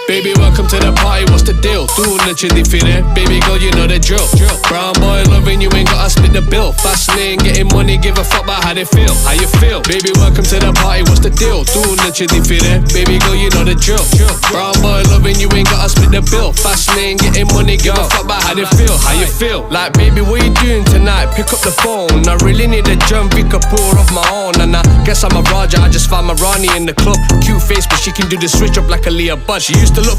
Baby, welcome to the party, what's the deal? Doing the chili fit it, baby girl, you know the drill. Brown boy loving you, ain't gotta split the bill. Fast lane, getting money, give a fuck about how they feel. How you feel? Baby, welcome to the party, what's the deal? Doing the chili fit it, baby girl, you know the drill. Brown boy loving you, ain't gotta split the bill. Fast lane, getting money, give a fuck about how they feel. How you feel? Like, baby, what you doing tonight? Pick up the phone. I really need a jump, pick a pour of my own. And I guess I'm a Raja, I just found my Rani in the club. Cute face, but she can do the switch up like a Leah Bud. She used to look